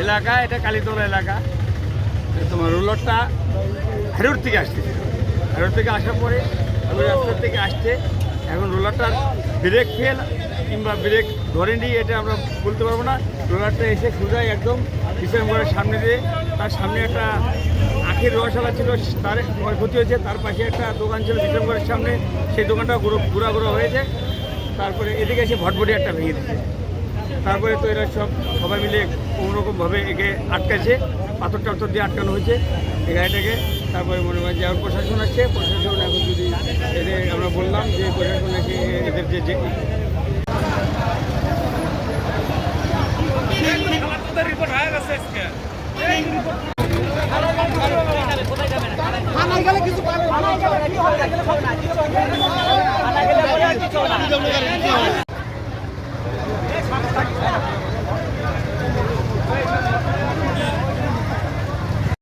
এলাকা এটা কালীতলা এলাকা। তোমার রোলারটা হারোর থেকে আসতেছে, হারোর থেকে আসার পরে ওই রাস্তার থেকে আসছে। এখন রোলারটার ব্রেক ফেল কিংবা ব্রেক ধরেনি এটা আমরা বলতে পারবো না। রোলারটা এসে সোজা একদম ডিসেম্বরের সামনে দিয়ে, তার সামনে একটা আখের রসালা ছিল, তার ক্ষয়ক্ষতি হয়েছে। তার পাশে একটা দোকান ছিল ডিসেম্বরের সামনে, সেই দোকানটা ঘোরা হয়েছে। তারপরে এদিকে এসে ভটভটি একটা ভেঙে দিচ্ছে। তারপরে তো এরা সবাই মিলে কোনোরকমভাবে একে আটকাছে, পাথর টাথর দিয়ে আটকানো হয়েছে এই গাড়িটাকে। তারপরে মনে হয় যে আর প্রশাসন আসছে, প্রশাসন এখন যদি এদের আমরা বললাম যে প্রশাসন এসে এদের যে কিছু